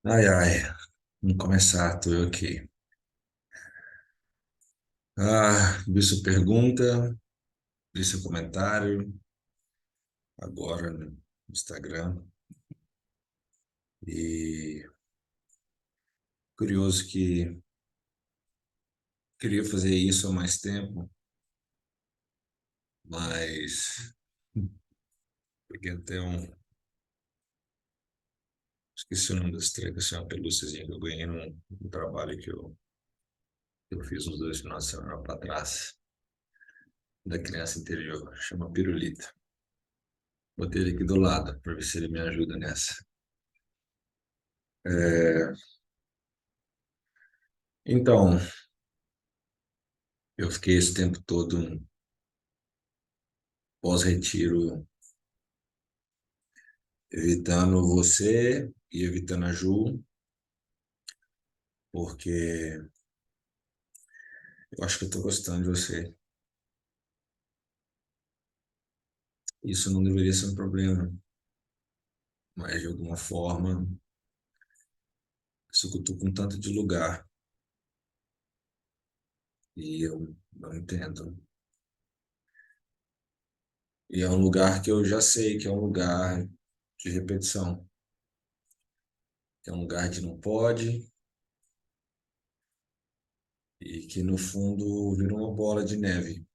Ai, ai, vamos começar, tô eu aqui. Vi sua pergunta, vi seu comentário agora no Instagram e curioso que queria fazer isso há mais tempo, mas peguei até esqueci o nome das trecas, assim, uma pelúciazinha que eu ganhei num trabalho que eu fiz uns 2 finais de semana para trás, da criança interior, chama Pirulita. Botei ele aqui do lado para ver se ele me ajuda nessa. É, então, eu fiquei esse tempo todo pós-retiro, evitando você e evitando a Ju, porque eu acho que eu tô gostando de você. Isso não deveria ser um problema, mas de alguma forma, isso que eu tô com tanto de lugar e eu não entendo. E é um lugar que eu já sei que é um lugar de repetição, que é um lugar de não pode e que no fundo virou uma bola de neve,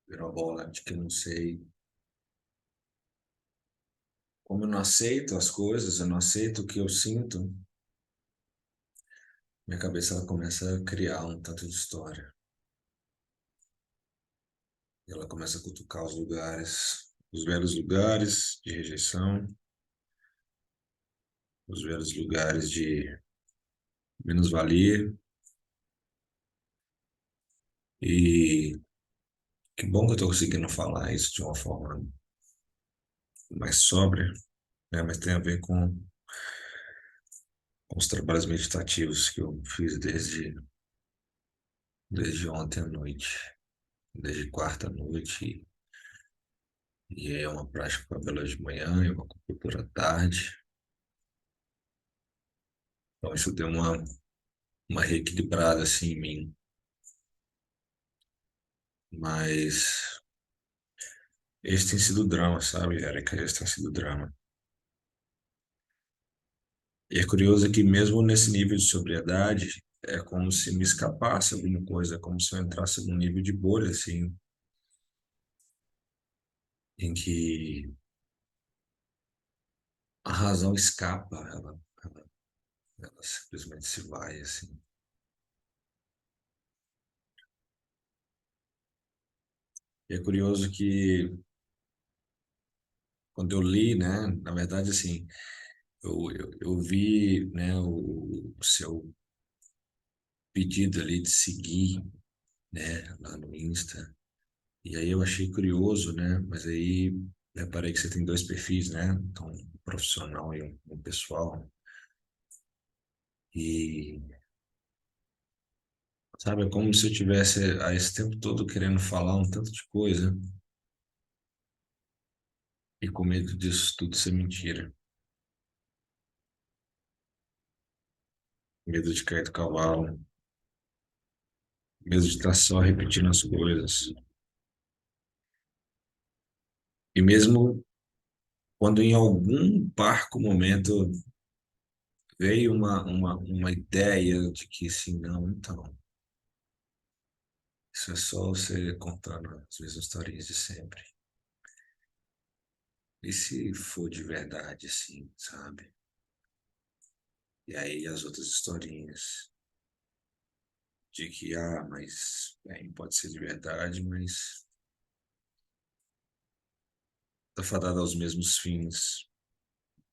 virou uma bola de que eu não sei. Como eu não aceito as coisas, eu não aceito o que eu sinto, minha cabeça ela começa a criar um tanto de história. E ela começa a cutucar os lugares, os velhos lugares de rejeição, os velhos lugares de menos-valia. E que bom que eu estou conseguindo falar isso de uma forma mais sóbria, né? Mas tem a ver com os trabalhos meditativos que eu fiz desde ontem à noite, desde quarta à noite. E é uma prática com a Bela de manhã e uma com a Cultura à tarde. Então isso deu uma reequilibrada assim em mim. Mas esse tem sido o drama, sabe, Erika? Esse tem sido o drama. E é curioso que mesmo nesse nível de sobriedade, é como se me escapasse alguma coisa, como se eu entrasse num nível de bolha, assim, em que a razão escapa, ela simplesmente se vai, assim. E é curioso que quando eu li, né, na verdade, assim, eu vi, né, o seu pedido ali de seguir, né, lá no Insta. E aí eu achei curioso, né? Mas aí reparei que você tem dois perfis, né? Então, um profissional e um pessoal. E, sabe, é como se eu tivesse a esse tempo todo querendo falar um tanto de coisa e com medo disso tudo ser mentira. Medo de cair do cavalo, medo de estar só repetindo as coisas. E mesmo quando em algum parco momento veio uma ideia de que, assim, não, então, isso é só você contando as mesmas historinhas de sempre. E se for de verdade, assim, sabe? E aí as outras historinhas de que, mas bem, pode ser de verdade, mas tá fadado aos mesmos fins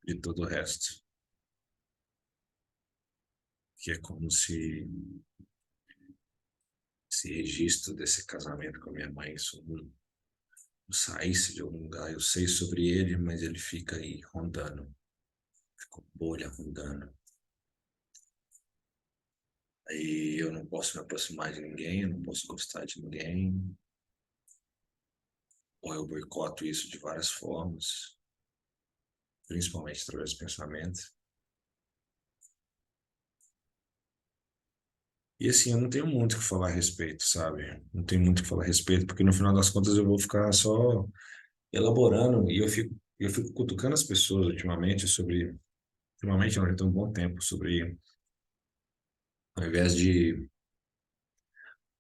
de todo o resto. Que é como se esse registro desse casamento com a minha mãe isso não saísse de algum lugar. Eu sei sobre ele, mas ele fica aí rondando, ficou bolha rondando. Aí eu não posso me aproximar de ninguém, eu não posso gostar de ninguém, ou eu boicoto isso de várias formas, principalmente através do pensamento. E assim, eu não tenho muito o que falar a respeito, sabe? Não tenho muito o que falar a respeito, porque no final das contas eu vou ficar só elaborando e eu fico cutucando as pessoas ultimamente sobre, ultimamente não, já tem um bom tempo, sobre, ao invés de,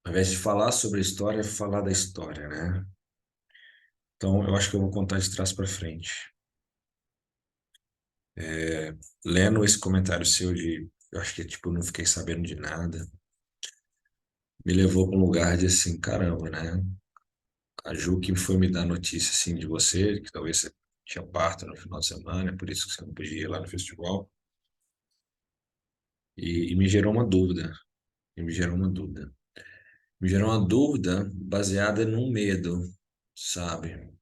ao invés de falar sobre a história, falar da história, né? Então eu acho que eu vou contar de trás para frente. Lendo esse comentário seu de, eu acho que tipo, não fiquei sabendo de nada, me levou para um lugar de assim, caramba, né? A Ju que foi me dar notícia assim de você, que talvez você tinha parto no final de semana, é por isso que você não podia ir lá no festival. E me gerou uma dúvida. E me gerou uma dúvida. Me gerou uma dúvida baseada num medo, sabe?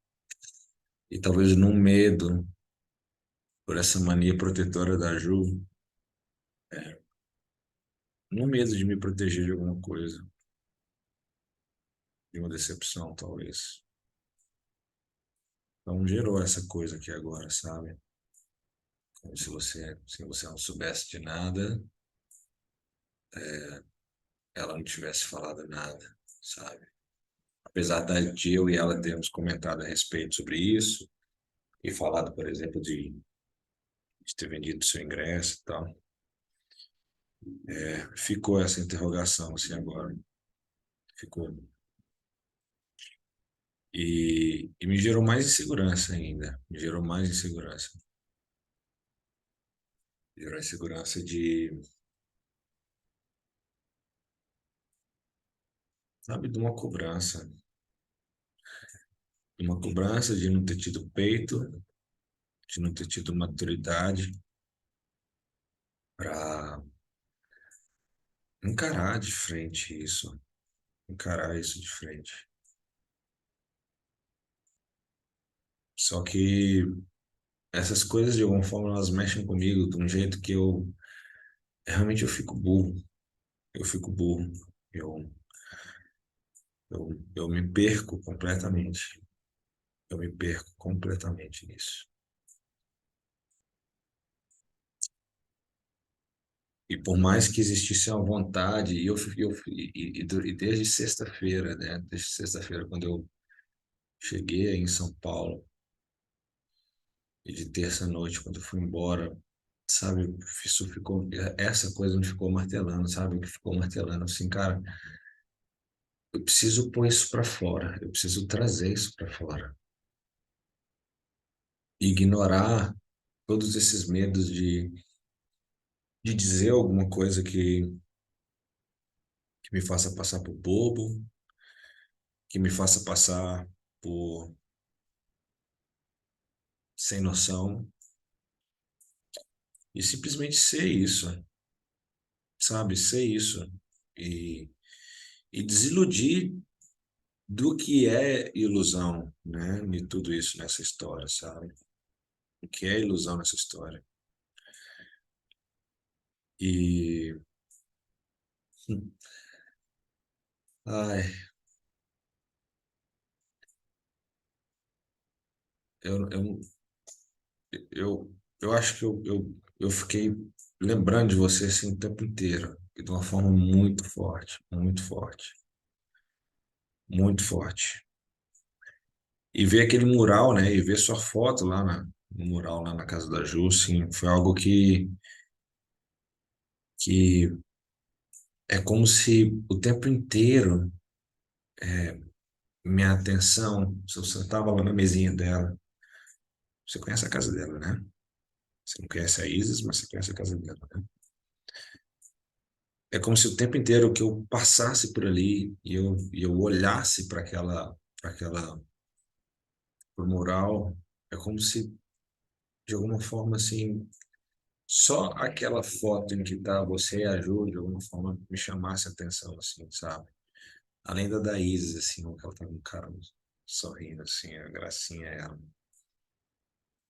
E talvez num medo por essa mania protetora da Ju, num medo de me proteger de alguma coisa, de uma decepção, talvez. Então gerou essa coisa aqui agora, sabe? Como se você não soubesse de nada, ela não tivesse falado nada, sabe? Apesar de eu e ela termos comentado a respeito sobre isso, e falado, por exemplo, de ter vendido seu ingresso e tal, ficou essa interrogação assim agora. Ficou. E me gerou mais insegurança ainda. Me gerou mais insegurança. Me gerou insegurança de, sabe, de uma cobrança de não ter tido peito, de não ter tido maturidade para encarar de frente isso, encarar isso de frente. Só que essas coisas de alguma forma elas mexem comigo de um jeito que eu realmente eu fico burro. Eu fico burro. Eu, eu me perco completamente. Eu me perco completamente nisso. E por mais que existisse uma vontade, e desde sexta-feira, né? Desde sexta-feira, quando eu cheguei aí em São Paulo, e de terça-noite, quando eu fui embora, sabe, isso ficou, essa coisa me ficou martelando, sabe? O que ficou martelando, assim, cara, eu preciso pôr isso para fora, eu preciso trazer isso para fora. Ignorar todos esses medos de dizer alguma coisa que me faça passar por bobo, que me faça passar por sem noção, e simplesmente ser isso, sabe? Ser isso. E, e desiludir do que é ilusão, né? De tudo isso nessa história, sabe? O que é ilusão nessa história. E. Ai, eu, eu, eu acho que eu fiquei lembrando de você assim o tempo inteiro, e de uma forma muito forte, muito forte, muito forte. E ver aquele mural, né? E ver sua foto lá no mural, lá na casa da Ju, assim, foi algo que é como se o tempo inteiro minha atenção, se eu sentava lá na mesinha dela, você conhece a casa dela, né? Você não conhece a Isis, mas você conhece a casa dela, né? É como se o tempo inteiro que eu passasse por ali e eu olhasse para aquela, pro mural, é como se, de alguma forma, assim, só aquela foto em que tá você e a Ju, de alguma forma, me chamasse a atenção, assim, sabe? Além da Isis, assim, que ela tá com um cara sorrindo, assim, a gracinha ela.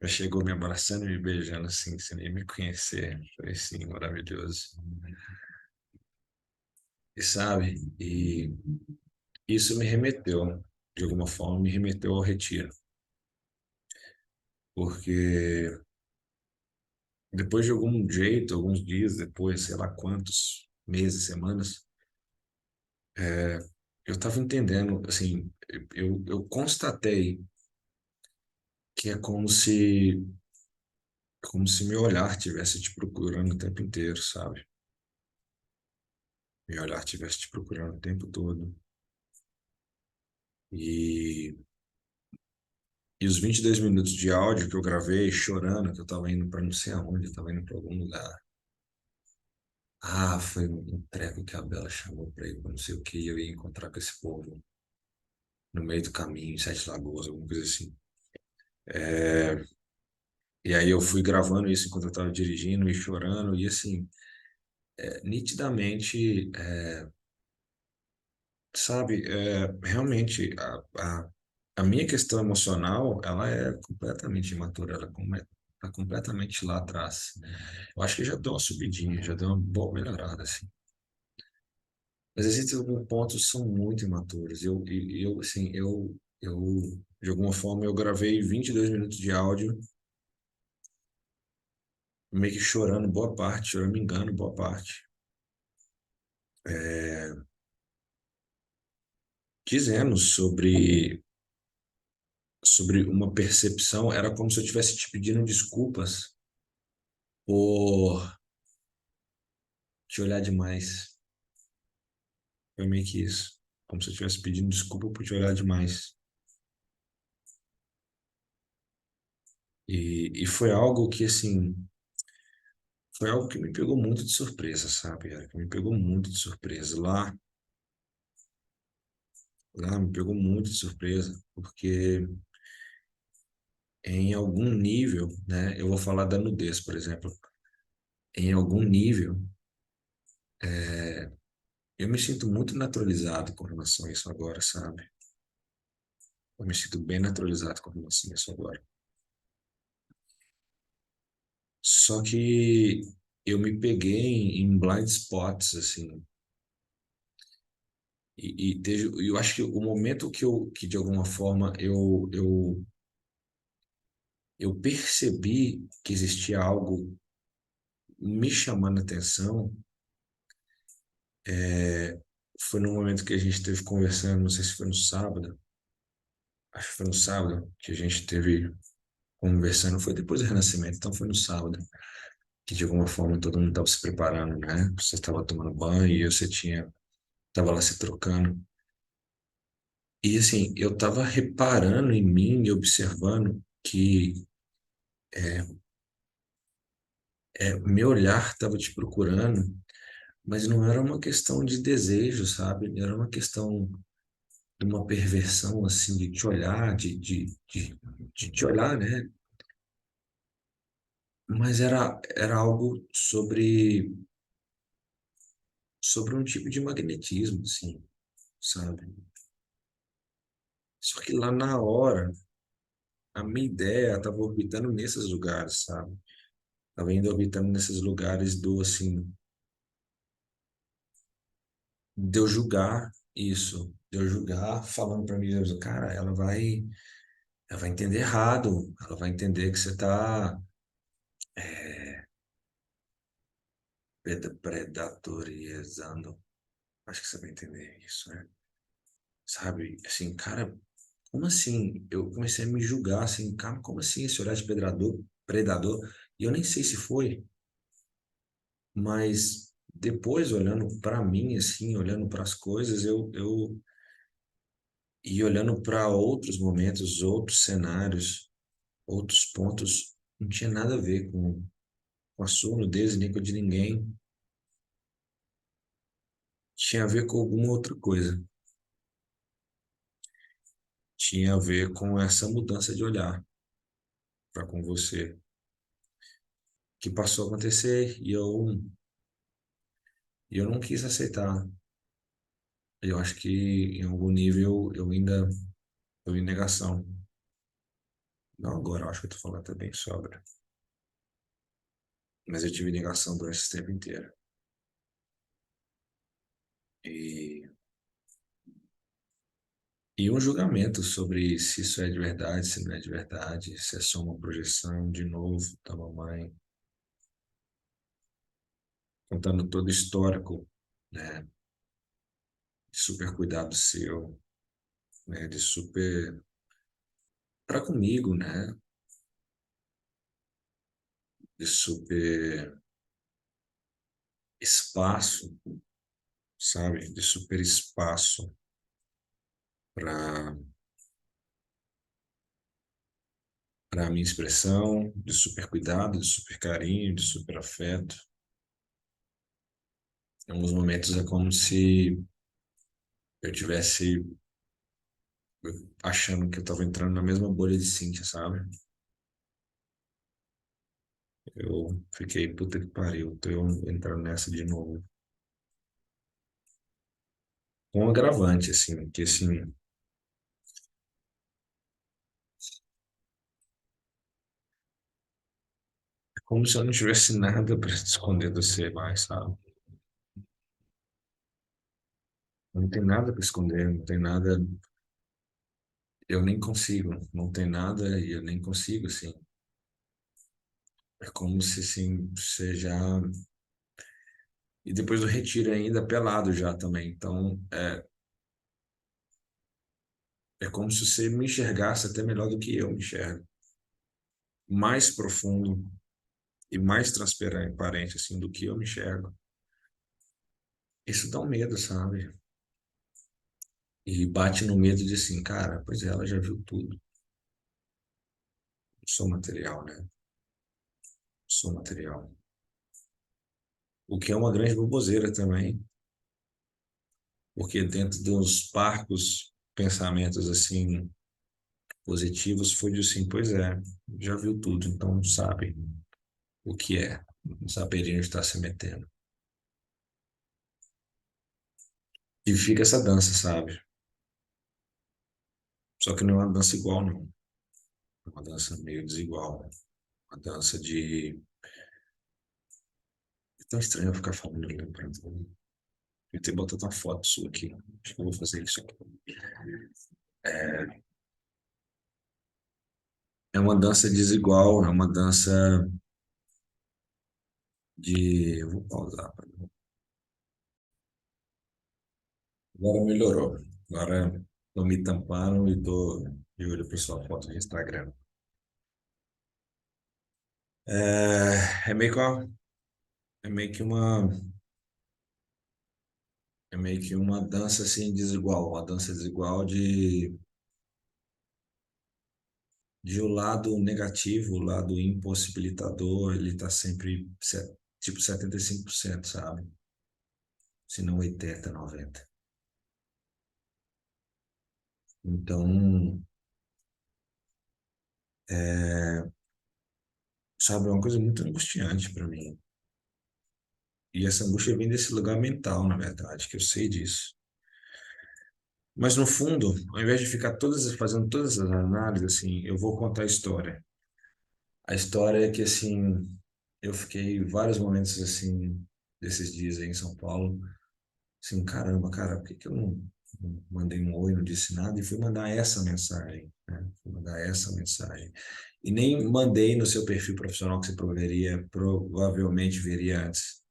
Já chegou me abraçando e me beijando, assim, sem nem me conhecer. Foi, assim, maravilhoso. E sabe, e isso me remeteu, de alguma forma, me remeteu ao retiro. Porque depois de algum jeito, alguns dias depois, sei lá quantos meses, semanas, Eu estava entendendo, assim, eu constatei que é como se meu olhar estivesse te procurando o tempo inteiro, sabe? Meu olhar estivesse te procurando o tempo todo. E, e os 22 minutos de áudio que eu gravei chorando, que eu estava indo para não sei aonde, eu estava indo para algum lugar. Ah, foi um treco que a Bela chamou para ir para não sei o que, e eu ia encontrar com esse povo no meio do caminho, em Sete Lagoas, alguma coisa assim. E aí eu fui gravando isso enquanto eu estava dirigindo e chorando, e assim, nitidamente, sabe, realmente a minha questão emocional, ela é completamente imatura, tá completamente lá atrás. Eu acho que já deu uma subidinha, já deu uma boa melhorada, assim. Mas existem alguns pontos que são muito imaturos. Assim, de alguma forma, eu gravei 22 minutos de áudio, meio que chorando boa parte, choramingando boa parte. É, dizendo sobre uma percepção, era como se eu estivesse te pedindo desculpas por te olhar demais. Foi meio que isso. Como se eu estivesse pedindo desculpa por te olhar demais. E foi algo que, assim, foi algo que me pegou muito de surpresa, sabe? Que me pegou muito de surpresa. Lá me pegou muito de surpresa, porque em algum nível, né? Eu vou falar da nudez, por exemplo. Em algum nível, eu me sinto muito naturalizado com relação a isso agora, sabe? Eu me sinto bem naturalizado com relação a isso agora. Só que eu me peguei em blind spots, assim, eu acho que o momento que de alguma forma eu percebi que existia algo me chamando a atenção, foi no momento que a gente esteve conversando, não sei se foi no sábado, acho que foi no sábado que a gente esteve conversando, foi depois do Renascimento, então foi no sábado, que de alguma forma todo mundo estava se preparando, né? Você estava tomando banho e você estava lá se trocando. E assim, eu estava reparando em mim e observando que meu olhar estava te procurando, mas não era uma questão de desejo, sabe? Era uma questão de uma perversão, assim, de te olhar, de te olhar, né? Mas era algo sobre um tipo de magnetismo, assim, sabe? Só que lá na hora, a minha ideia estava orbitando nesses lugares, sabe? Estava indo orbitando nesses lugares do, assim, de eu julgar isso, de eu julgar falando para mim, cara, ela vai entender errado, ela vai entender que você está predatorializando. Acho que você vai entender isso, né? Sabe, assim, cara, como assim? Eu comecei a me julgar, assim, cara, como assim esse olhar de predador? E eu nem sei se foi, mas depois, olhando para mim, assim, olhando para as coisas, e olhando para outros momentos, outros cenários, outros pontos, não tinha nada a ver com a sua nudez, nem com a de ninguém. Tinha a ver com alguma outra coisa. Tinha a ver com essa mudança de olhar para com você, que passou a acontecer e eu não quis aceitar. Eu acho que em algum nível eu ainda estou em negação. Não agora, eu acho que eu estou falando também sobre. Mas eu tive negação durante esse tempo inteiro. E, e um julgamento sobre se isso é de verdade, se não é de verdade, se é só uma projeção de novo da mamãe, contando todo o histórico, né? de super cuidado seu, né? De super para comigo, né? De super espaço, sabe? De super espaço para a minha expressão, de super cuidado, de super carinho, de super afeto. Em alguns momentos é como se eu tivesse achando que eu estava entrando na mesma bolha de Cíntia, sabe? Eu fiquei, puta que pariu, tô eu entrando nessa de novo. Com um agravante, assim, que assim, é como se eu não tivesse nada para esconder de você mais, sabe? Não tem nada para esconder, não tem nada, eu nem consigo, não tem nada e eu nem consigo, assim. É como se, assim, você já. E depois do retiro ainda pelado já também. Então, é como se você me enxergasse até melhor do que eu me enxergo. Mais profundo e mais transparente, assim, do que eu me enxergo. Isso dá um medo, sabe? E bate no medo de assim, cara, pois é, ela já viu tudo. Sou material, né? Sou material. O que é uma grande baboseira também, porque dentro dos parcos pensamentos assim positivos foi de assim, pois é, já viu tudo, então sabe o que é, saberia onde está se metendo. E fica essa dança, sabe? Só que não é uma dança igual, não. É uma dança meio desigual. Uma dança de. É tão estranho eu ficar falando, lembrando. Eu tenho botado uma foto sua aqui. Acho que eu vou fazer isso aqui. É uma dança desigual, é uma dança de. Eu vou pausar. Agora melhorou. Agora não me tamparam e tô de olho para sua foto de Instagram. É meio que uma, é meio que uma, é meio que uma dança assim desigual, uma dança desigual de o lado negativo, o lado impossibilitador, ele tá sempre tipo 75%, sabe? Se não 80, 90. Então, é, sabe, é uma coisa muito angustiante para mim. E essa angústia vem desse lugar mental, na verdade, que eu sei disso. Mas no fundo, ao invés de ficar fazendo todas as análises, assim, eu vou contar a história. A história é que, assim, eu fiquei vários momentos, assim, desses dias aí em São Paulo, assim, caramba, cara, por que que eu não mandei um oi, não disse nada e fui mandar essa mensagem, né? Fui mandar essa mensagem. E nem mandei no seu perfil profissional que você provavelmente veria antes,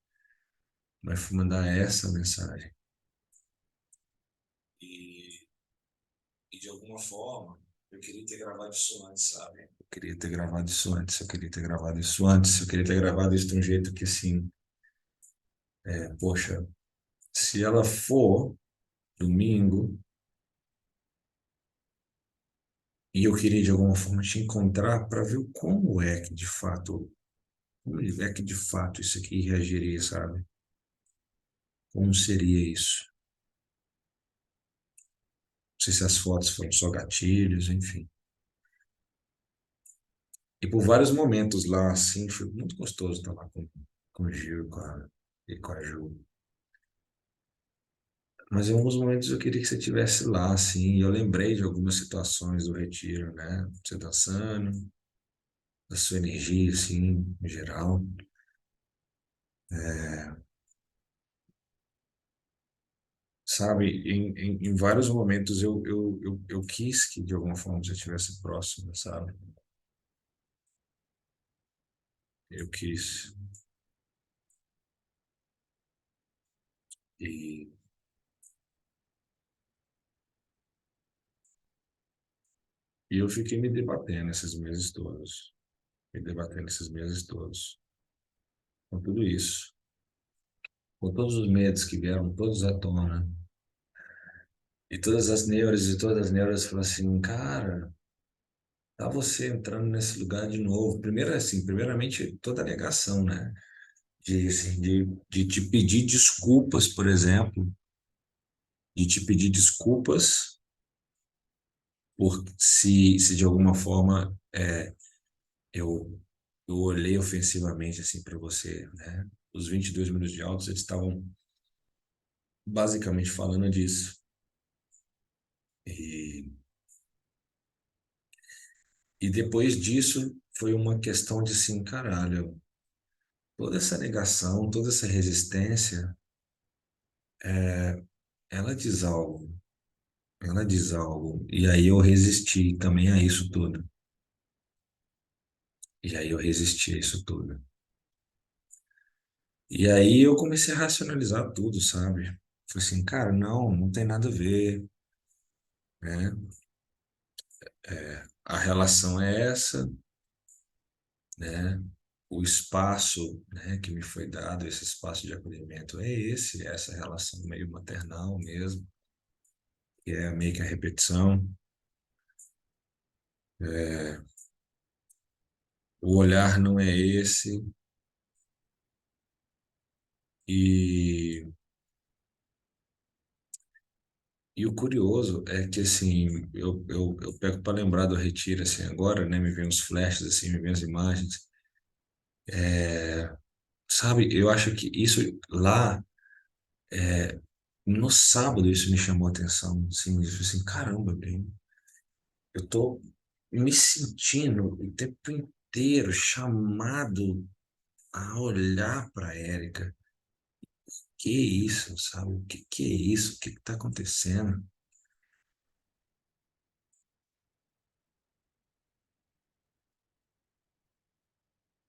mas fui mandar essa mensagem. E, e de alguma forma, eu queria ter gravado isso antes, sabe? Eu queria ter gravado isso antes, eu queria ter gravado isso antes, eu queria ter gravado isso de um jeito que, assim, poxa, se ela for domingo, e eu queria de alguma forma te encontrar para ver como é que de fato, como é que de fato isso aqui reagiria, sabe? Como seria isso? Não sei se as fotos foram só gatilhos, enfim. E por vários momentos lá, assim, foi muito gostoso estar lá com o Gil e com a Ju. Mas em alguns momentos eu queria que você estivesse lá, assim, e eu lembrei de algumas situações do retiro, né? Você dançando, da sua energia, assim, em geral. Sabe, em vários momentos eu quis que de alguma forma você estivesse próximo, sabe? Eu quis. E E eu fiquei me debatendo esses meses todos, me debatendo esses meses todos, com tudo isso, com todos os medos que vieram, todos à tona, e todas as neuras e todas as neuras falaram assim, cara, tá você entrando nesse lugar de novo. Primeiro, assim, primeiramente, toda a negação, né? De, assim, de te pedir desculpas, por exemplo, de te pedir desculpas por se de alguma forma eu, eu olhei ofensivamente assim para você, né? Os 22 minutos de áudio, eles estavam basicamente falando disso. E, e depois disso foi uma questão de assim, caralho, toda essa negação, toda essa resistência, ela diz algo, ela diz algo. E aí eu resisti também a isso tudo. E aí eu resisti a isso tudo. E aí eu comecei a racionalizar tudo, sabe? Falei assim, cara, não, não tem nada a ver, né? A relação é essa, né? O espaço, né, que me foi dado, esse espaço de acolhimento é esse, é essa relação meio maternal mesmo, que é meio que a repetição. É, o olhar não é esse, e, e o curioso é que, assim, eu pego para lembrar do retiro, assim, agora, né, me vem os flashes, assim, me vem as imagens, sabe? Eu acho que isso lá, no sábado, isso me chamou a atenção, assim, isso, assim, caramba, bem, eu tô me sentindo o tempo inteiro chamado a olhar para Érica. Que isso, sabe? O que é isso? O que está acontecendo?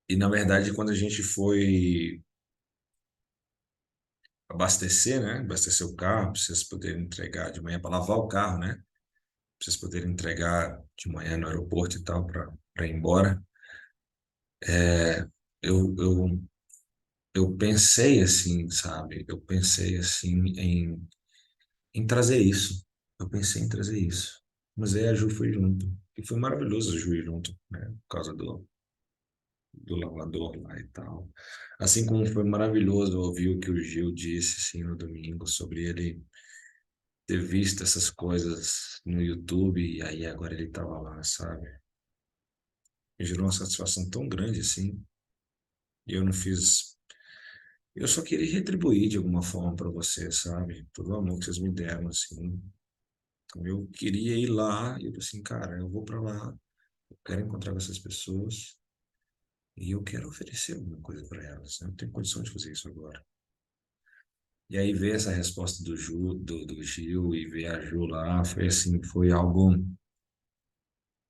E na verdade, quando a gente foi abastecer, né? Abastecer o carro, para vocês poderem entregar de manhã para lavar o carro, né? Para vocês poderem entregar de manhã no aeroporto e tal para ir embora. É, eu, eu, eu pensei assim, sabe? Eu pensei assim em trazer isso. Eu pensei em trazer isso. Mas aí a Ju foi junto. E foi maravilhoso a Ju ir junto, né? Por causa do lavador lá e tal. Assim como foi maravilhoso ouvir o que o Gil disse, assim, no domingo, sobre ele ter visto essas coisas no YouTube e aí agora ele tava lá, sabe? Me gerou uma satisfação tão grande assim. E eu não fiz. Eu só queria retribuir de alguma forma para você, sabe? Todo o amor que vocês me deram, assim. Então, eu queria ir lá e eu falei assim, cara, eu vou para lá, eu quero encontrar com essas pessoas e eu quero oferecer alguma coisa para elas, né? Eu não tenho condição de fazer isso agora. E aí ver essa resposta do Gil e ver a Ju lá, foi assim, foi algo,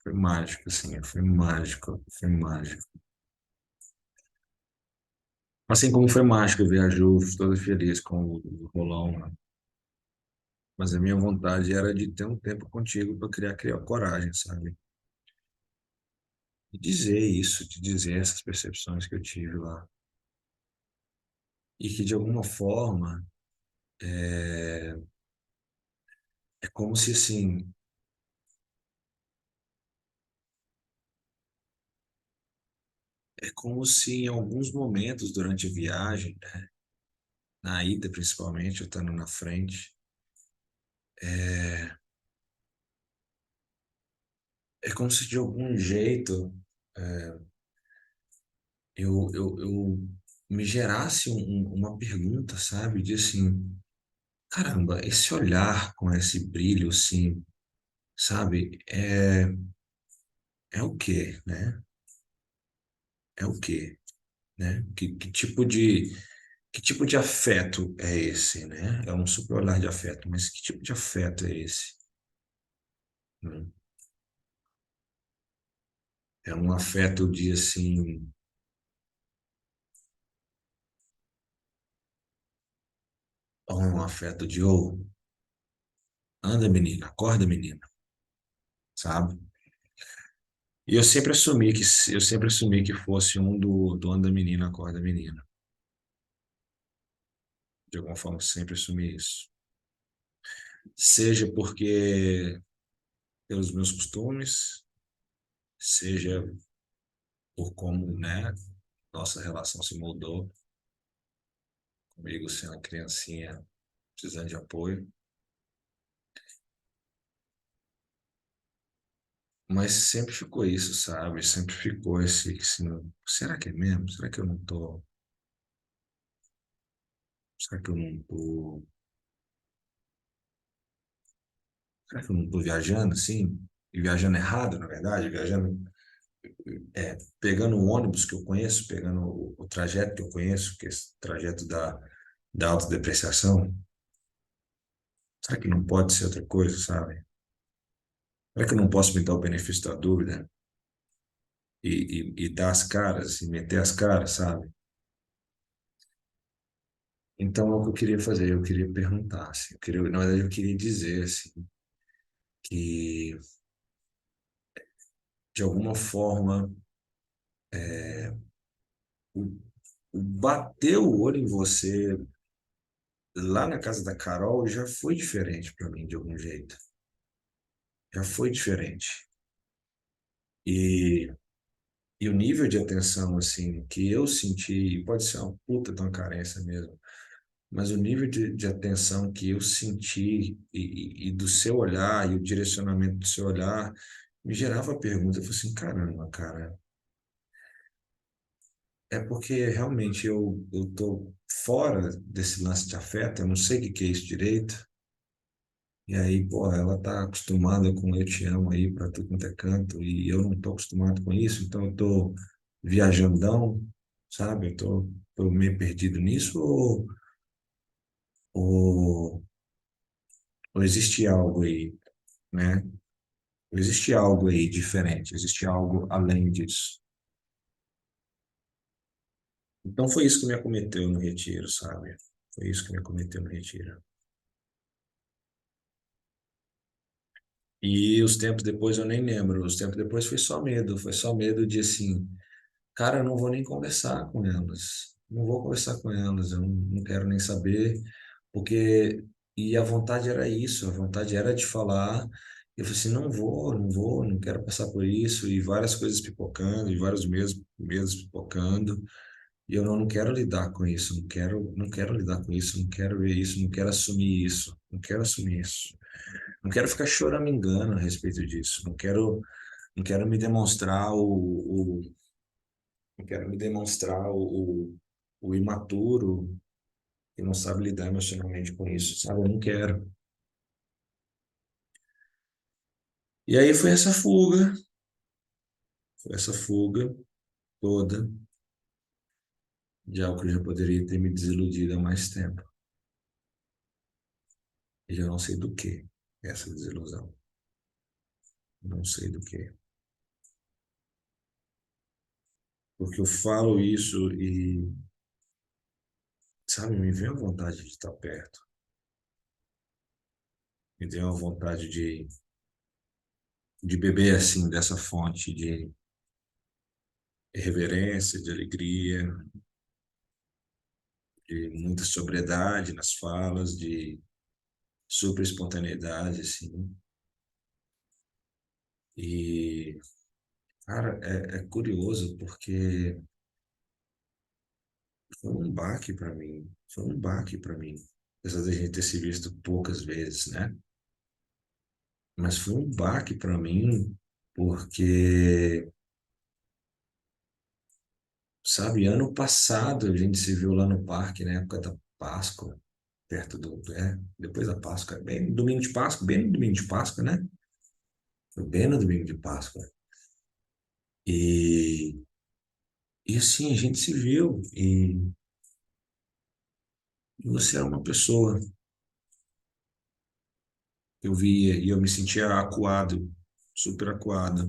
foi mágico, assim, foi mágico, foi mágico. Assim como foi mágico ver a Ju toda feliz com o rolão, né? Mas a minha vontade era de ter um tempo contigo para criar coragem, sabe? E dizer isso, de dizer essas percepções que eu tive lá. E que de alguma forma é como se assim, é como se em alguns momentos durante a viagem, na ida principalmente, eu estando na frente, é, é como se de algum jeito eu me gerasse uma pergunta, sabe? De assim, caramba, esse olhar com esse brilho, assim, sabe? É o quê, né? É o quê, né? Que tipo de afeto é esse, né? É um super olhar de afeto, mas que tipo de afeto é esse? Né? É um afeto de assim, ou um afeto de, anda menina, acorda menina, sabe? E eu sempre assumi que fosse um do anda menina, acorda menina. De alguma forma, eu sempre assumi isso. Seja porque pelos meus costumes, seja por como, né, nossa relação se moldou comigo sendo uma criancinha precisando de apoio. Mas sempre ficou isso, sabe? Sempre ficou esse, será que é mesmo? Será que eu não tô, será que eu não tô viajando assim? E viajando errado, na verdade, viajando, pegando o ônibus que eu conheço, pegando o trajeto que eu conheço, que é esse trajeto da autodepreciação. Será que não pode ser outra coisa, sabe? Será que eu não posso me dar o benefício da dúvida e dar as caras, e meter as caras, sabe? Então, é o que eu queria fazer, eu queria perguntar, assim, na verdade, eu queria dizer, assim, que, de alguma forma, o, o bater o olho em você lá na casa da Carol já foi diferente para mim, de algum jeito. Já foi diferente. E, e o nível de atenção, assim, que eu senti, pode ser uma puta de uma carência mesmo, mas o nível de atenção que eu senti e do seu olhar e o direcionamento do seu olhar me gerava a pergunta, eu falei assim, caramba, cara, é porque realmente eu tô fora desse lance de afeto, eu não sei o que que é isso direito, e aí, pô, ela tá acostumada com eu te amo aí pra tudo quanto é canto, e eu não tô acostumado com isso, então eu tô viajandão, sabe? Tô meio perdido nisso, ou, ou existe algo aí, né? Existe algo aí diferente, existe algo além disso. Então foi isso que me acometeu no retiro, sabe? Foi isso que me acometeu no retiro. E os tempos depois eu nem lembro. Os tempos depois foi só medo de assim, cara, eu não vou nem conversar com elas. Não vou conversar com elas, eu não quero nem saber, porque e a vontade era isso, a vontade era de falar. Eu falei assim, não quero passar por isso, e várias coisas pipocando, e vários medos pipocando. E eu não quero lidar com isso, não quero lidar com isso, não quero ver isso, não quero assumir isso, não quero assumir isso. Não quero ficar choramingando a respeito disso. Não quero me demonstrar não quero me demonstrar o imaturo que não sabe lidar emocionalmente com isso, sabe? Eu não quero. E aí foi essa fuga toda de algo que eu já poderia ter me desiludido há mais tempo. E eu não sei do que essa desilusão. Não sei do que. Porque eu falo isso e, sabe, me vem a vontade de estar perto. Me vem a vontade de beber assim dessa fonte de reverência, de alegria, de muita sobriedade nas falas, de super espontaneidade, assim. E, cara, é curioso porque foi um baque para mim. Foi um baque para mim. Apesar da gente ter se visto poucas vezes, né? Mas foi um baque para mim porque, sabe, ano passado a gente se viu lá no parque, na época da Páscoa, perto depois da Páscoa, bem no domingo de Páscoa, bem no domingo de Páscoa, né? Foi bem no domingo de Páscoa. E, e assim, a gente se viu e você era uma pessoa que eu via e eu me sentia acuado, super acuado.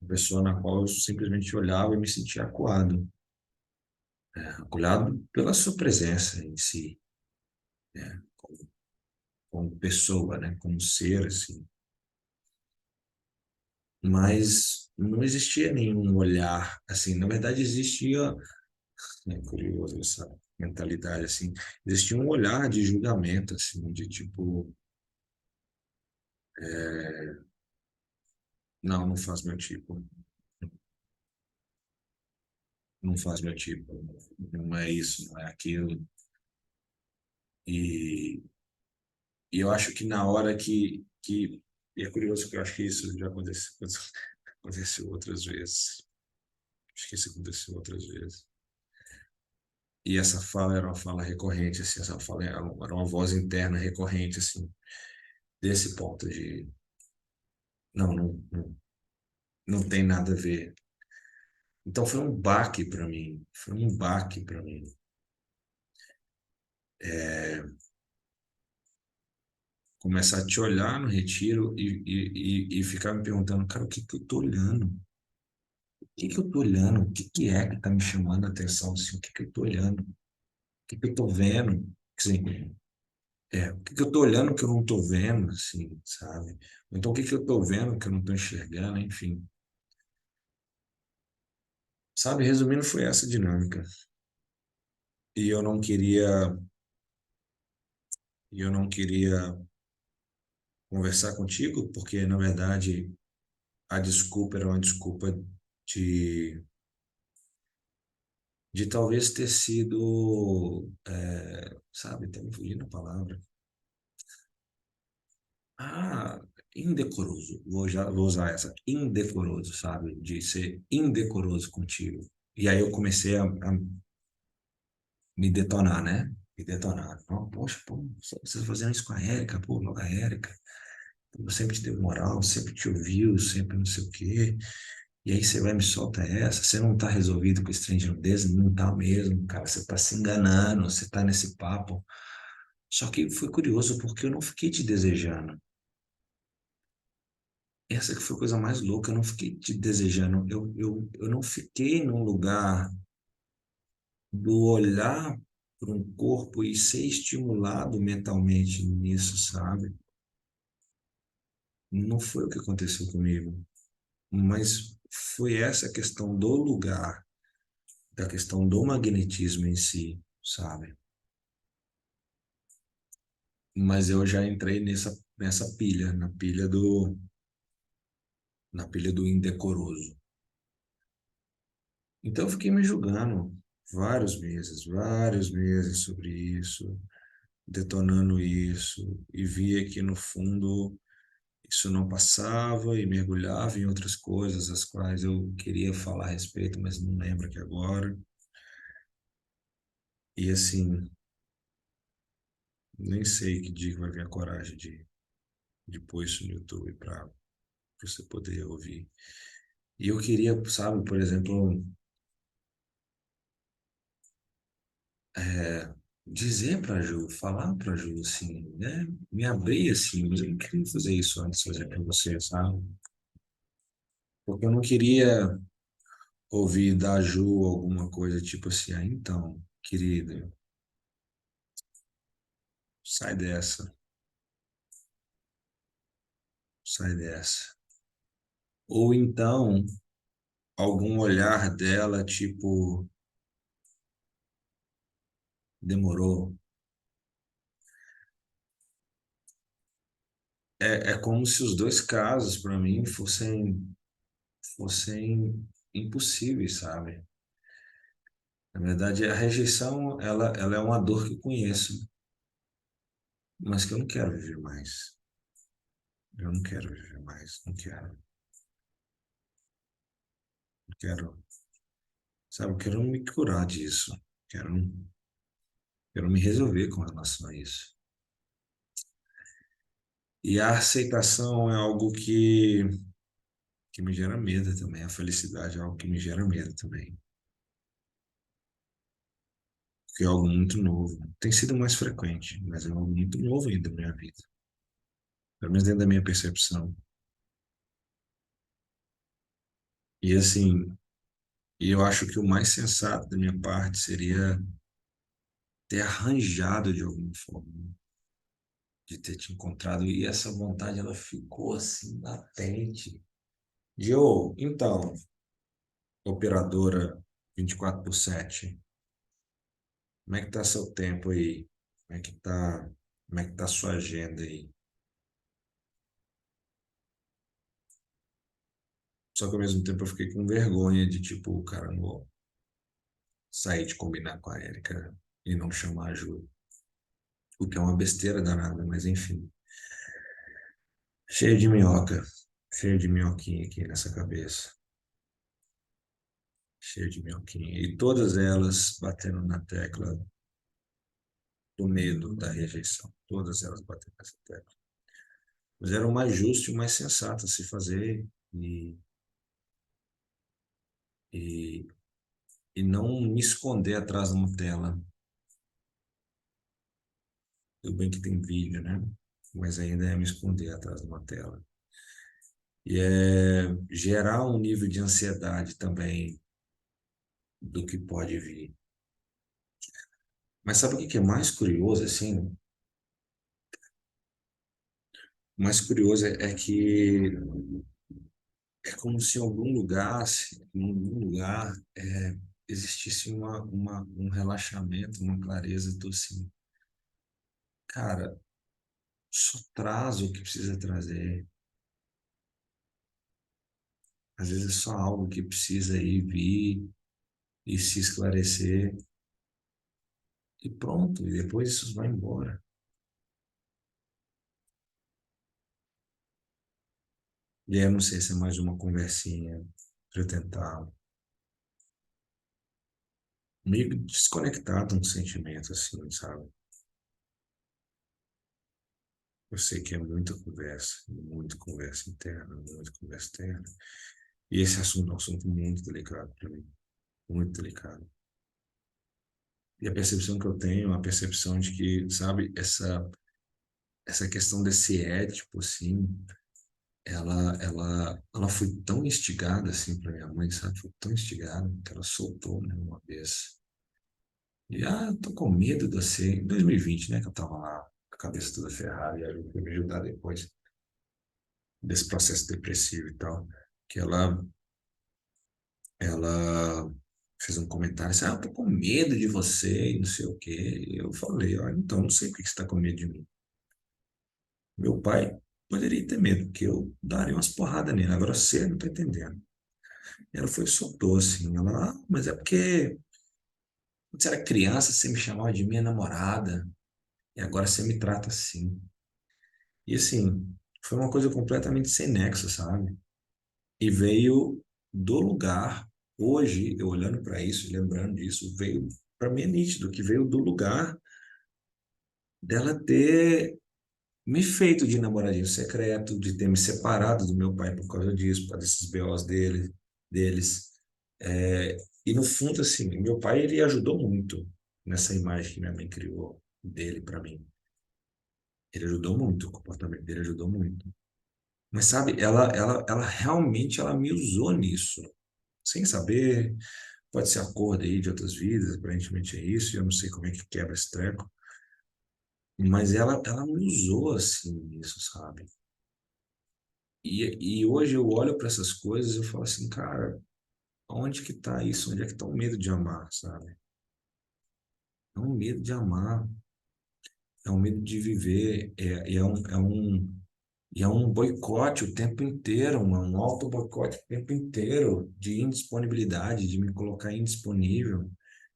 Uma pessoa na qual eu simplesmente olhava e me sentia acuado. Acuado pela sua presença em si, né? Como pessoa, né? Como ser, assim. Mas não existia nenhum olhar, assim, na verdade existia, é curioso essa mentalidade, assim, existia um olhar de julgamento, assim, de tipo, não, não faz meu tipo, não faz meu tipo, não é isso, não é aquilo, e, e eu acho que na hora e é curioso que eu acho que isso já aconteceu outras vezes, acho que isso aconteceu outras vezes. E essa fala era uma fala recorrente, assim, essa fala era uma voz interna recorrente, assim, desse ponto de, não tem nada a ver. Então foi um baque para mim, foi um baque para mim. Começar a te olhar no retiro e ficar me perguntando, cara, o que que eu tô olhando? O que que eu tô olhando? O que que é que tá me chamando a atenção, assim? O que que eu tô olhando? O que que eu tô vendo? Assim, o que que eu tô olhando que eu não tô vendo, assim, sabe? Então, o que que eu tô vendo que eu não tô enxergando, enfim. Sabe, resumindo, foi essa dinâmica. E eu não queria conversar contigo, porque, na verdade, a desculpa era uma desculpa de, de talvez ter sido, sabe, até me fugindo a palavra. Ah, indecoroso. Vou usar essa. Indecoroso, sabe? De ser indecoroso contigo. E aí eu comecei a me detonar, né? Me detonar. Oh, poxa, pô, você tá fazendo isso com a Érica, pô, logo a Érica. Eu sempre te deu moral, sempre te ouviu, sempre não sei o quê. E aí você vai e me solta essa, você não tá resolvido com esse trem de nudez? Não tá mesmo, cara, você tá se enganando, você tá nesse papo. Só que foi curioso, porque eu não fiquei te desejando. Essa que foi a coisa mais louca, eu não fiquei te desejando. Eu não fiquei num lugar do olhar para um corpo e ser estimulado mentalmente nisso, sabe? Não foi o que aconteceu comigo, mas foi essa questão do lugar, da questão do magnetismo em si, sabe? Mas eu já entrei nessa pilha, na pilha do indecoroso. Então eu fiquei me julgando vários meses sobre isso, detonando isso, e via que no fundo isso não passava e mergulhava em outras coisas, as quais eu queria falar a respeito, mas não lembro aqui agora. E assim, nem sei que dia que vai vir a coragem de pôr isso no YouTube para você poder ouvir. E eu queria, sabe, por exemplo, é, dizer para a Ju, falar para a Ju, assim, né? Me abrir assim, mas eu não queria fazer isso antes de fazer para você, sabe? Porque eu não queria ouvir da Ju alguma coisa tipo assim, ah, então, querida, sai dessa, sai dessa. Ou então, algum olhar dela, tipo, demorou. É como se os dois casos, para mim, fossem impossíveis, sabe? Na verdade, a rejeição, ela é uma dor que eu conheço, mas que eu não quero viver mais. Eu não quero viver mais, não quero. Não quero, sabe? Eu quero me curar disso. Quero, quero me resolver com relação a isso. E a aceitação é algo que me gera medo também. A felicidade é algo que me gera medo também. Porque é algo muito novo. Tem sido mais frequente, mas é algo muito novo ainda na minha vida. Pelo menos dentro da minha percepção. E assim, e eu acho que o mais sensato da minha parte seria ter arranjado de alguma forma, de ter te encontrado. E essa vontade, ela ficou assim, latente. Joe, então, operadora 24/7, como é que tá seu tempo aí? Como é que tá a sua agenda aí? Só que ao mesmo tempo eu fiquei com vergonha de, tipo, cara, não vou sair de combinar com a Erika e não chamar a Ju. O que é uma besteira danada, mas enfim. Cheio de minhoca. Cheio de minhoquinha aqui nessa cabeça. Cheio de minhoquinha. E todas elas batendo na tecla do medo, da rejeição. Todas elas batendo nessa tecla. Mas era o mais justo e o mais sensato a se fazer e, e não me esconder atrás de uma tela. Tudo bem que tem vídeo, né? Mas ainda é me esconder atrás de uma tela. E é gerar um nível de ansiedade também do que pode vir. Mas sabe o que é mais curioso, assim? O mais curioso é que é como se em algum lugar, em algum lugar, existisse um relaxamento, uma clareza do assim, cara, só traz o que precisa trazer. Às vezes é só algo que precisa ir vir e se esclarecer e pronto, e depois isso vai embora. E aí eu não sei se é mais uma conversinha para eu tentar meio que desconectar de um sentimento assim, sabe? Eu sei que é muita conversa interna, muita conversa externa. E esse assunto é um assunto muito delicado para mim, muito delicado. E a percepção que eu tenho, a percepção de que, sabe, essa questão desse ético, assim, ela foi tão instigada, assim, para minha mãe, sabe? Foi tão instigada que ela soltou, né, uma vez. E, eu tô com medo de você, em 2020, né, que eu tava lá, com a cabeça toda ferrada, e aí eu fui me ajudar depois desse processo depressivo e tal, que ela fez um comentário assim, eu tô com medo de você e não sei o quê. E eu falei, olha, então, não sei por que você está com medo de mim. Meu pai poderia ter medo, porque eu daria umas porradas nele. Agora você não tá entendendo. E ela foi e soltou assim, ela, mas é porque quando você era criança, você me chamava de minha namorada, e agora você me trata assim. E assim, foi uma coisa completamente sem nexo, sabe? E veio do lugar, hoje, eu olhando para isso, lembrando disso, veio, para mim é nítido, que veio do lugar dela ter me feito de namoradinho secreto, de ter me separado do meu pai por causa disso, por causa desses BOs deles. É, e no fundo, assim, meu pai, ele ajudou muito nessa imagem que minha mãe criou dele para mim. Ele ajudou muito, o comportamento dele ajudou muito. Mas sabe, ela realmente ela me usou nisso, sem saber. Pode ser acordo aí de outras vidas, aparentemente é isso, e eu não sei como é que quebra esse treco. Mas ela me usou assim nisso, sabe? E hoje eu olho para essas coisas e eu falo assim, cara, onde que tá isso? Onde é que tá o medo de amar, sabe? É um medo de amar, é um medo de viver, e é um boicote o tempo inteiro, um auto-boicote o tempo inteiro de indisponibilidade, de me colocar indisponível,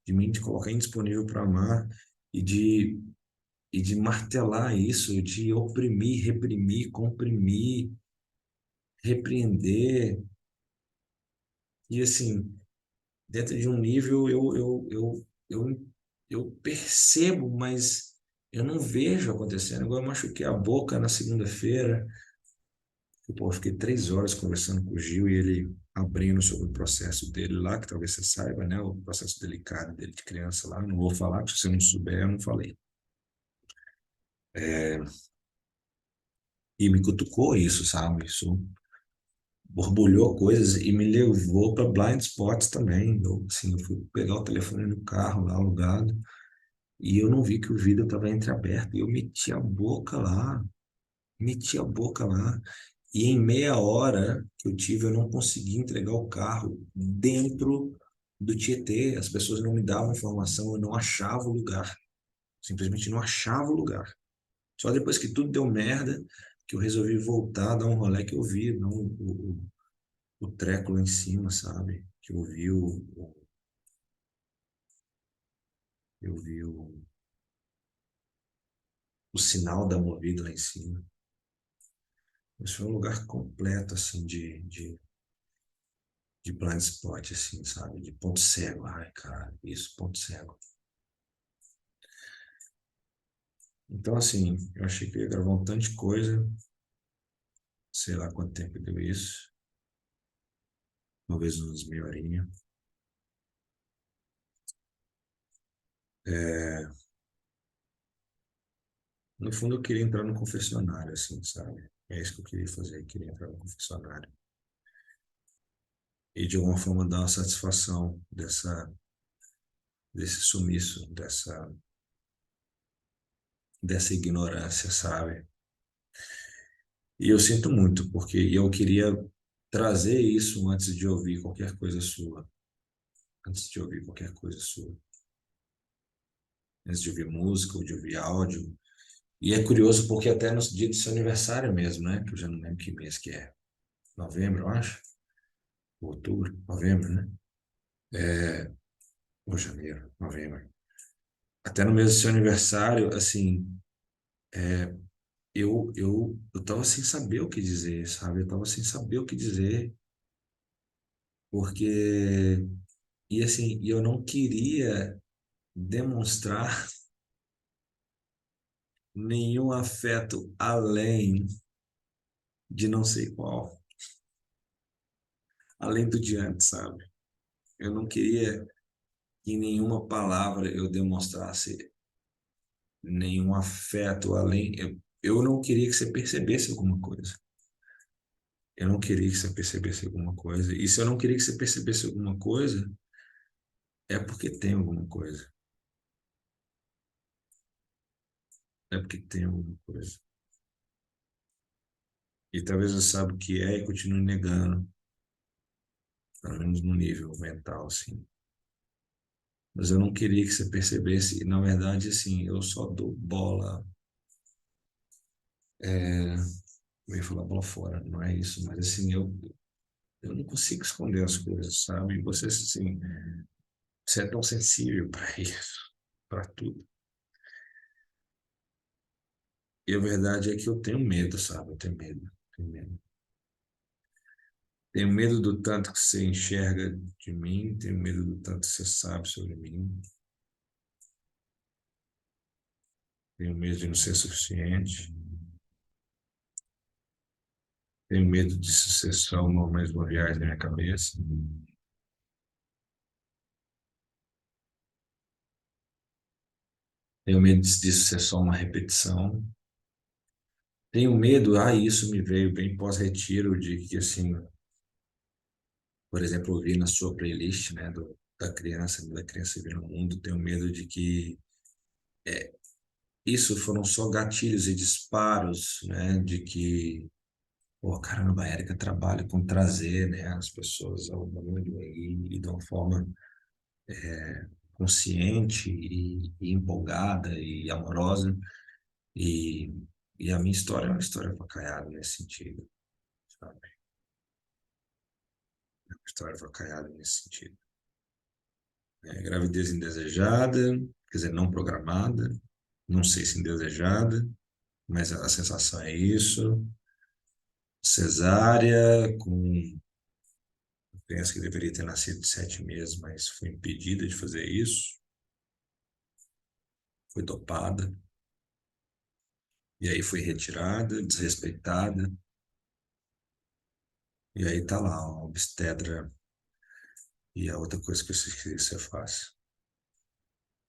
de me colocar indisponível para amar e de martelar isso, de oprimir, reprimir, comprimir, repreender. E assim, dentro de um nível eu percebo, mas eu não vejo acontecendo. Igual eu machuquei a boca na segunda-feira. Pô, eu fiquei 3 horas conversando com o Gil e ele abrindo sobre o processo dele lá, que talvez você saiba, né? O processo delicado dele de criança lá. Não vou falar, porque se você não souber, eu não falei. É, e me cutucou isso, sabe? Isso borbulhou coisas e me levou para blind spots também. Eu, assim, eu fui pegar o telefone no carro lá alugado e eu não vi que o vidro estava entreaberto e eu meti a boca lá, meti a boca lá E em meia hora que eu tive, eu não consegui entregar o carro dentro do Tietê. As pessoas não me davam informação, eu não achava o lugar. Simplesmente não achava o lugar. Só depois que tudo deu merda, que eu resolvi voltar, dar um rolê, que eu vi não, o treco lá em cima, sabe? Que eu vi o sinal da movida lá em cima. Esse foi um lugar completo, assim, de blind spot, assim, sabe? De ponto cego. Ai, cara, isso, ponto cego. Então, assim, eu achei que eu ia gravar um tanto de coisa, sei lá quanto tempo deu isso, talvez uns meia horinha. É, no fundo, eu queria entrar no confessionário, assim, sabe? É isso que eu queria fazer, eu queria entrar no confessionário. E, de alguma forma, dar uma satisfação desse sumiço, dessa ignorância, sabe? E eu sinto muito, porque eu queria trazer isso antes de ouvir qualquer coisa sua. Antes de ouvir qualquer coisa sua. Antes de ouvir música ou de ouvir áudio. E é curioso porque até no dia do seu aniversário mesmo, né? Que eu já não lembro que mês que é. Novembro, eu acho. Outubro, novembro, né? É, ou janeiro, novembro. Até no mês do seu aniversário, assim, eu tava sem saber o que dizer, sabe? Eu tava sem saber o que dizer, porque, e assim, eu não queria demonstrar nenhum afeto além de não sei qual, além do de antes, sabe? Eu não queria que em nenhuma palavra eu demonstrasse nenhum afeto além. Eu não queria que você percebesse alguma coisa. Eu não queria que você percebesse alguma coisa. E se eu não queria que você percebesse alguma coisa, é porque tem alguma coisa. É porque tem alguma coisa. E talvez você saiba o que é e continue negando, pelo menos no nível mental, assim. Mas eu não queria que você percebesse. E, na verdade, assim, eu só dou bola. Eu ia falar bola fora, não é isso. Mas, assim, eu não consigo esconder as coisas, sabe? E você, assim, você é tão sensível para isso, para tudo. E a verdade é que eu tenho medo, sabe? Eu tenho medo. Tenho medo. Tenho medo do tanto que você enxerga de mim, tenho medo do tanto que você sabe sobre mim, tenho medo de não ser suficiente, tenho medo de isso ser só uma mais uma viagem na minha cabeça, tenho medo disso ser só uma repetição, tenho medo, isso me veio bem pós-retiro, de que, assim, por exemplo, ouvir na sua playlist, né, da criança vir no mundo, tenho medo de que isso foram só gatilhos e disparos, né, de que, pô, caramba, a Érica trabalha com trazer, né, as pessoas ao mundo e de uma forma consciente e empolgada e amorosa, e, e a minha história é uma história avacalhada nesse sentido, sabe? É uma história avacalhada nesse sentido. É, gravidez indesejada, quer dizer, não programada, não sei se indesejada, mas a sensação é isso. Cesárea, com criança que deveria ter nascido de 7 meses, mas foi impedida de fazer isso, foi dopada, e aí foi retirada, desrespeitada, e aí tá lá, a obstetra e a outra coisa que eu esqueci que você faz,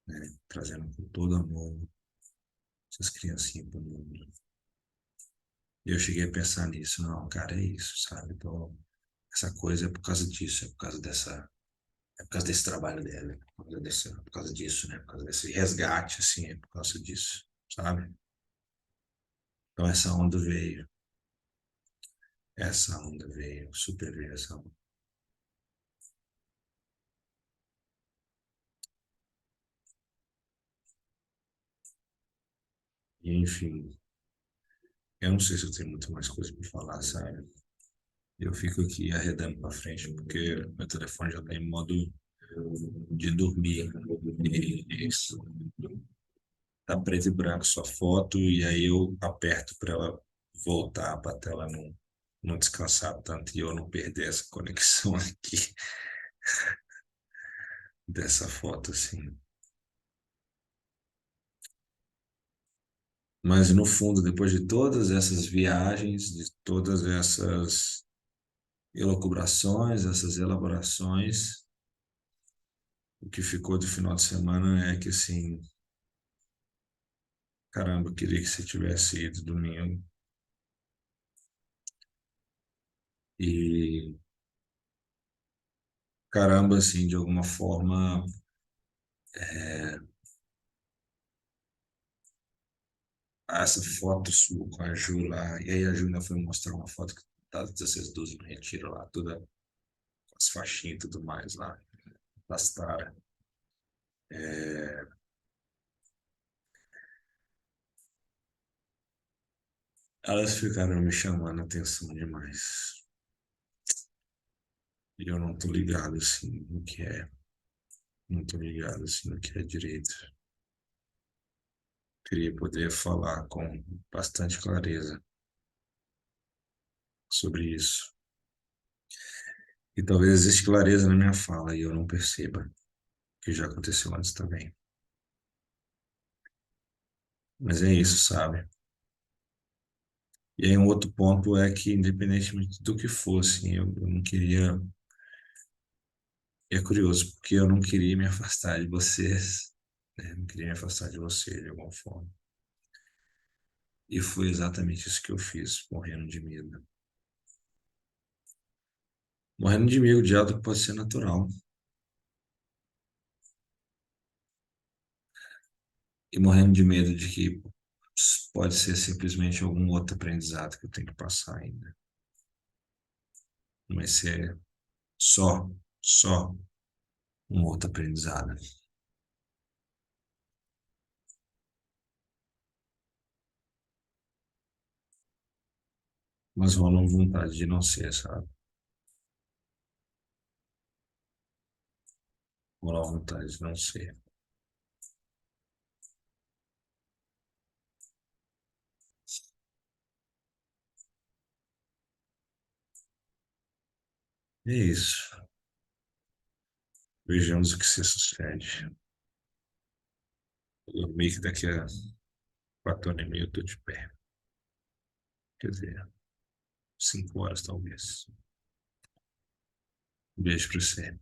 né? Trazendo com todo amor essas criancinhas para o mundo. E eu cheguei a pensar nisso, não, cara, é isso, sabe? Então, essa coisa é por causa disso, é por causa é por causa desse trabalho dela, é por causa disso, né? Por causa desse resgate, assim, é por causa disso, sabe? Então essa onda veio. essa onda veio, super veio essa onda. E, enfim, eu não sei se eu tenho muito mais coisa para falar, sabe? Eu fico aqui arredando para frente porque meu telefone já está em modo de dormir. E isso tá preto e branco sua foto e aí eu aperto para ela voltar para a tela não descansar tanto e eu não perder essa conexão aqui dessa foto assim. Mas no fundo, depois de todas essas viagens, de todas essas elucubrações, essas elaborações, o que ficou do final de semana é que assim, caramba, eu queria que você tivesse ido domingo. E caramba, assim, de alguma forma, essa foto sua com a Ju lá, e aí a Ju ainda foi mostrar uma foto que tá 16/12 no retiro lá, toda com as faixinhas e tudo mais lá, das taras. Elas ficaram me chamando a atenção demais. E eu não tô ligado, assim, no que é. Não tô ligado, assim, no que é direito. Queria poder falar com bastante clareza sobre isso. E talvez exista clareza na minha fala e eu não perceba, que já aconteceu antes também. Mas é isso, sabe? E aí um outro ponto é que, independentemente do que fosse, eu não queria... E é curioso, porque eu não queria me afastar de vocês, né? Não queria me afastar de você de alguma forma. E foi exatamente isso que eu fiz, morrendo de medo. Morrendo de medo de algo que pode ser natural. E morrendo de medo de que pode ser simplesmente algum outro aprendizado que eu tenho que passar ainda. Não vai ser só um outro aprendizado. Mas rola uma vontade de não ser, sabe? Rola uma vontade de não ser. É isso. Vejamos o que se sucede. Eu meio que daqui a 4 anos e meio eu tô de pé. Quer dizer, 5 horas talvez. Beijo pra você.